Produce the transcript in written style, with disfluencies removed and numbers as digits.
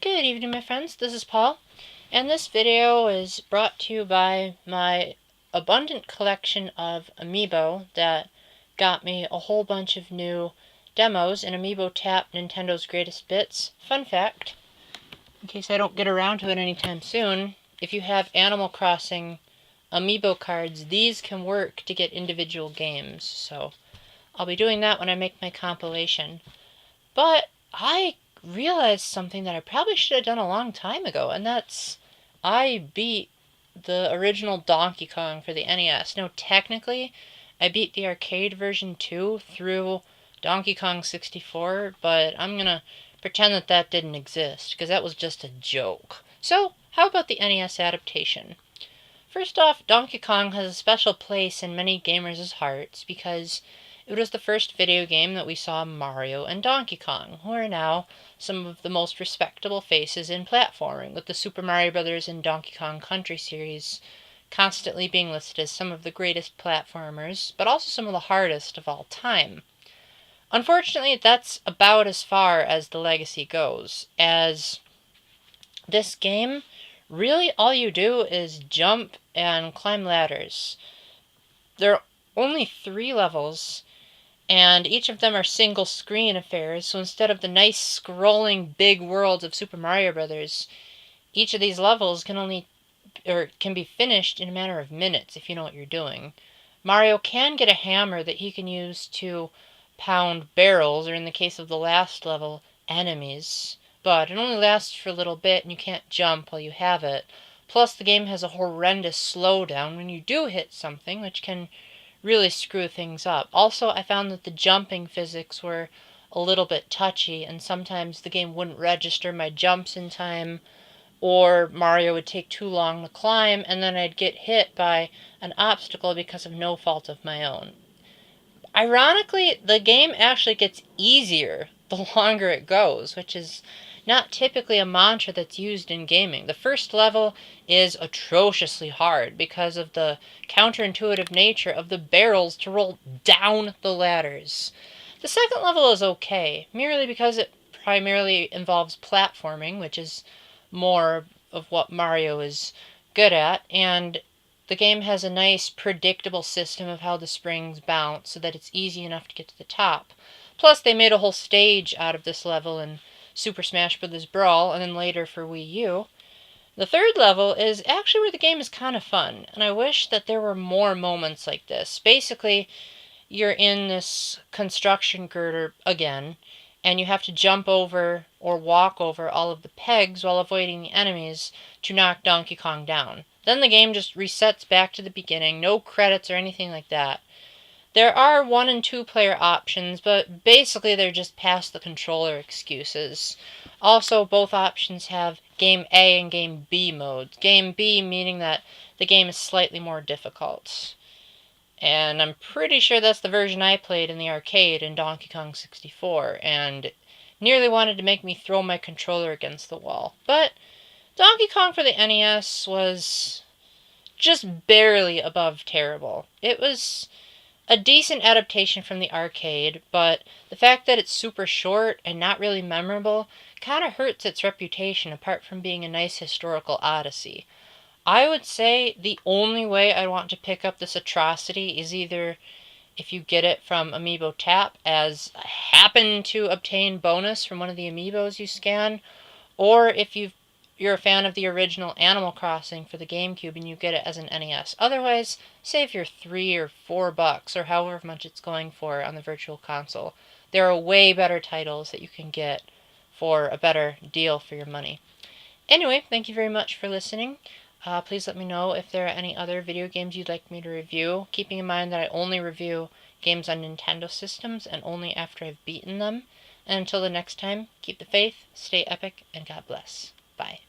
Good evening, my friends. This is Paul, and this video is brought to you by my abundant collection of Amiibo that got me a whole bunch of new demos in Amiibo Tap Nintendo's Greatest Bits. Fun fact, in case I don't get around to it anytime soon, if you have Animal Crossing Amiibo cards, these can work to get individual games, so I'll be doing that when I make my compilation. But I realized something that I probably should have done a long time ago, and that's I beat the original Donkey Kong for the NES. Now, technically, I beat the arcade version too through Donkey Kong 64, but I'm gonna pretend that that didn't exist, because that was just a joke. So, how about the NES adaptation? First off, Donkey Kong has a special place in many gamers' hearts because it was the first video game that we saw Mario and Donkey Kong, who are now some of the most respectable faces in platforming, with the Super Mario Bros. And Donkey Kong Country series constantly being listed as some of the greatest platformers, but also some of the hardest of all time. Unfortunately, that's about as far as the legacy goes, as this game, really all you do is jump and climb ladders. There are only 3 levels, and each of them are single screen affairs, so instead of the nice scrolling big worlds of Super Mario Bros., each of these levels can be finished in a matter of minutes if you know what you're doing. Mario can get a hammer that he can use to pound barrels, or in the case of the last level, enemies, but it only lasts for a little bit and you can't jump while you have it. Plus, the game has a horrendous slowdown when you do hit something, which can really screw things up. Also, I found that the jumping physics were a little bit touchy, and sometimes the game wouldn't register my jumps in time, or Mario would take too long to climb, and then I'd get hit by an obstacle because of no fault of my own. Ironically, the game actually gets easier the longer it goes, which is not typically a mantra that's used in gaming. The first level is atrociously hard because of the counterintuitive nature of the barrels to roll down the ladders. The second level is okay, merely because it primarily involves platforming, which is more of what Mario is good at, and the game has a nice, predictable system of how the springs bounce so that it's easy enough to get to the top. Plus, they made a whole stage out of this level in Super Smash Bros. Brawl, and then later for Wii U. The third level is actually where the game is kind of fun, and I wish that there were more moments like this. Basically, you're in this construction girder again, and you have to jump over or walk over all of the pegs while avoiding the enemies to knock Donkey Kong down. Then the game just resets back to the beginning, no credits or anything like that. There are 1 and 2 player options, but basically they're just past the controller excuses. Also, both options have Game A and Game B modes. Game B meaning that the game is slightly more difficult. And I'm pretty sure that's the version I played in the arcade in Donkey Kong 64, and nearly wanted to make me throw my controller against the wall. But Donkey Kong for the NES was just barely above terrible. It was a decent adaptation from the arcade, but the fact that it's super short and not really memorable kind of hurts its reputation apart from being a nice historical odyssey. I would say the only way I want to pick up this atrocity is either if you get it from Amiibo Tap, as I happen to obtain bonus from one of the Amiibos you scan, or if you're a fan of the original Animal Crossing for the GameCube and you get it as an NES. Otherwise, save your $3 or $4 or however much it's going for on the Virtual Console. There are way better titles that you can get for a better deal for your money. Anyway, thank you very much for listening. Please let me know if there are any other video games you'd like me to review, keeping in mind that I only review games on Nintendo systems and only after I've beaten them. And until the next time, keep the faith, stay epic, and God bless. Bye.